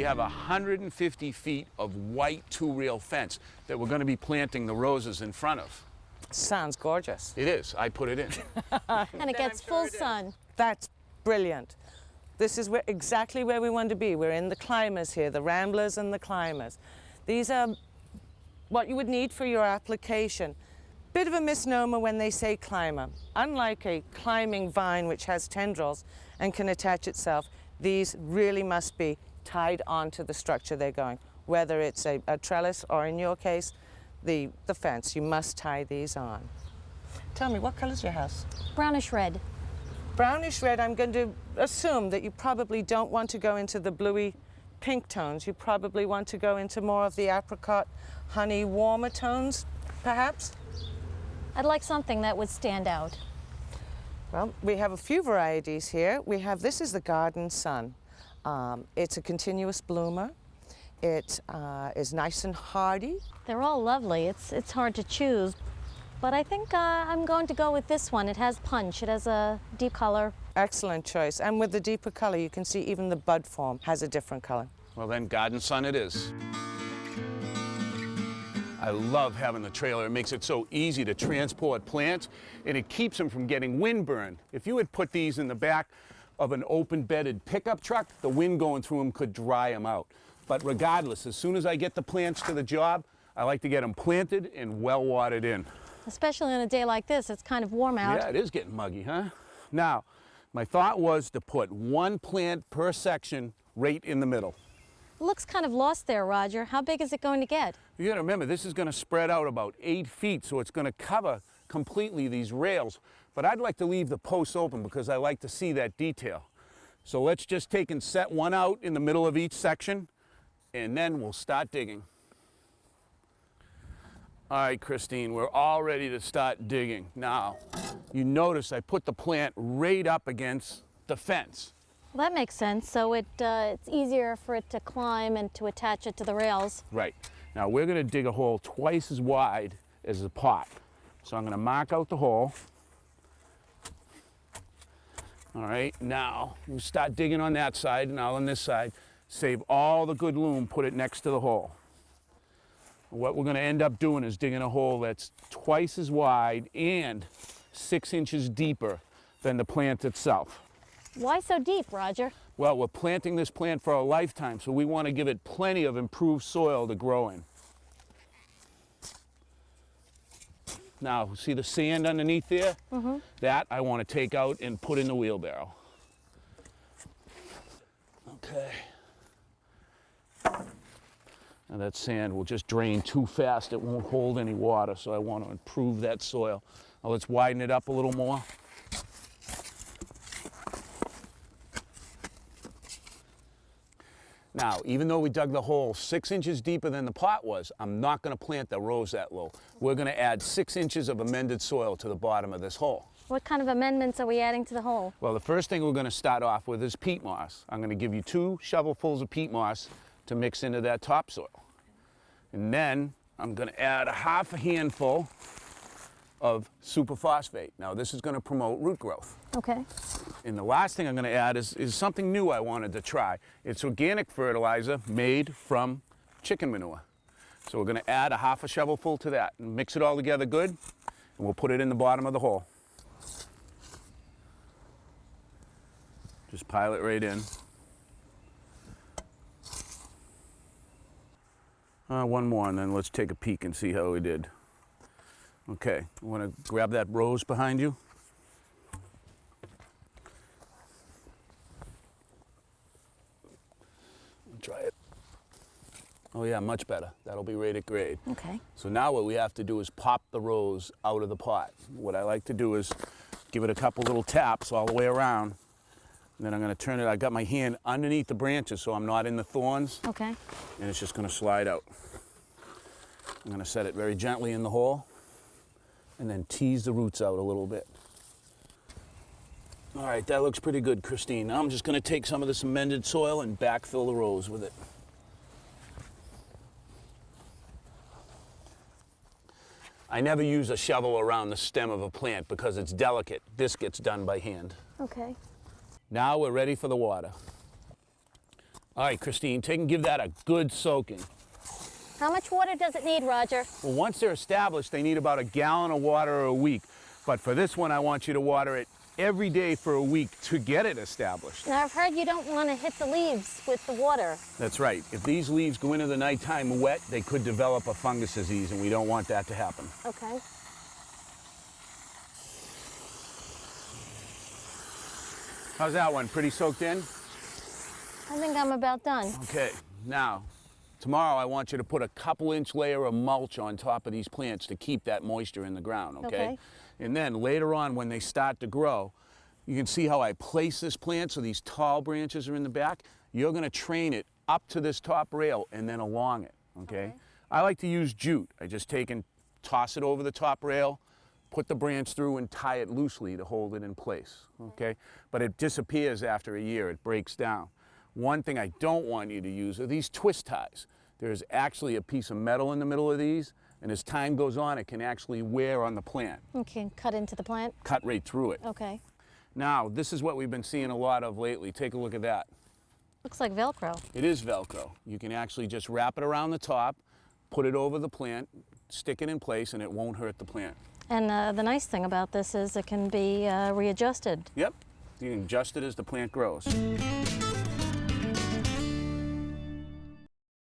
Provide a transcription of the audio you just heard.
We have 150 feet of white two-rail fence that we're going to be planting the roses in front of. Sounds gorgeous. It is. I put it in. And it gets full sun. That's brilliant. This is exactly where we want to be. We're in the climbers here, the ramblers and the climbers. These are what you would need for your application. Bit of a misnomer when they say climber. Unlike a climbing vine which has tendrils and can attach itself, these really must be tied onto the structure they're going. Whether it's a trellis or, in your case, the fence, you must tie these on. Tell me, what color's your house? Brownish red. Brownish red, I'm going to assume that you probably don't want to go into the bluey pink tones. You probably want to go into more of the apricot, honey, warmer tones, perhaps? I'd like something that would stand out. Well, we have a few varieties here. This is the Garden Sun. It's a continuous bloomer. It is nice and hardy. They're all lovely. It's hard to choose, but I think I'm going to go with this one. It has punch. It has a deep color. Excellent choice. And with the deeper color, you can see even the bud form has a different color. Well, then, Garden Sun it is. I love having the trailer. It makes it so easy to transport plants, and it keeps them from getting windburned. If you had put these in the back of an open-bedded pickup truck, the wind going through them could dry them out. But regardless, as soon as I get the plants to the job, I like to get them planted and well watered in. Especially on a day like this, it's kind of warm out. Yeah, it is getting muggy, huh? Now, my thought was to put one plant per section right in the middle. It looks kind of lost there, Roger. How big is it going to get? You gotta remember, this is gonna spread out about 8 feet, so it's gonna cover completely these rails. But I'd like to leave the posts open because I like to see that detail. So let's just take and set one out in the middle of each section, and then we'll start digging. All right, Christine, we're all ready to start digging. Now, you notice I put the plant right up against the fence. Well, that makes sense. So it's easier for it to climb and to attach it to the rails. Right. Now we're going to dig a hole twice as wide as the pot. So I'm going to mark out the hole. All right, now we'll start digging on that side, and now on this side. Save all the good loam, put it next to the hole. What we're going to end up doing is digging a hole that's twice as wide and 6 inches deeper than the plant itself. Why so deep, Roger? Well, we're planting this plant for a lifetime, so we want to give it plenty of improved soil to grow in. Now, see the sand underneath there? Mm-hmm. That I want to take out and put in the wheelbarrow. Okay. Now that sand will just drain too fast. It won't hold any water, so I want to improve that soil. Now let's widen it up a little more. Now, even though we dug the hole 6 inches deeper than the pot was, I'm not going to plant the rose that low. We're going to add 6 inches of amended soil to the bottom of this hole. What kind of amendments are we adding to the hole? Well, the first thing we're going to start off with is peat moss. I'm going to give you 2 shovelfuls of peat moss to mix into that topsoil. And then I'm going to add a half a handful of super phosphate. Now, this is going to promote root growth. Okay. And the last thing I'm going to add is something new I wanted to try. It's organic fertilizer made from chicken manure. So we're going to add a half a shovelful to that and mix it all together good, and we'll put it in the bottom of the hole. Just pile it right in. One more, and then let's take a peek and see how we did. Okay, you want to grab that rose behind you? Try it. Oh yeah, much better. That'll be right at grade. Okay. So now what we have to do is pop the rose out of the pot. What I like to do is give it a couple little taps all the way around. And then I'm going to turn it. I got my hand underneath the branches so I'm not in the thorns. Okay. And it's just going to slide out. I'm going to set it very gently in the hole and then tease the roots out a little bit. All right, that looks pretty good, Christine. Now I'm just going to take some of this amended soil and backfill the rows with it. I never use a shovel around the stem of a plant because it's delicate. This gets done by hand. Okay. Now we're ready for the water. All right, Christine, take and give that a good soaking. How much water does it need, Roger? Well, once they're established, they need about a gallon of water a week. But for this one, I want you to water it every day for a week to get it established. Now, I've heard you don't want to hit the leaves with the water. That's right. If these leaves go into the nighttime wet, they could develop a fungus disease, and we don't want that to happen. Okay. How's that one? Pretty soaked in? I think I'm about done. Okay, now, tomorrow I want you to put a couple-inch layer of mulch on top of these plants to keep that moisture in the ground, okay? Okay. And then later on, when they start to grow, you can see how I place this plant so these tall branches are in the back. You're gonna train it up to this top rail and then along it, okay? I like to use jute. I just take and toss it over the top rail, put the branch through and tie it loosely to hold it in place, okay? But it disappears after a year, it breaks down. One thing I don't want you to use are these twist ties. There's actually a piece of metal in the middle of these, and as time goes on, it can actually wear on the plant. Okay, cut into the plant? Cut right through it. Okay. Now, this is what we've been seeing a lot of lately. Take a look at that. Looks like Velcro. It is Velcro. You can actually just wrap it around the top, put it over the plant, stick it in place, and it won't hurt the plant. And the nice thing about this is it can be readjusted. Yep, you can adjust it as the plant grows.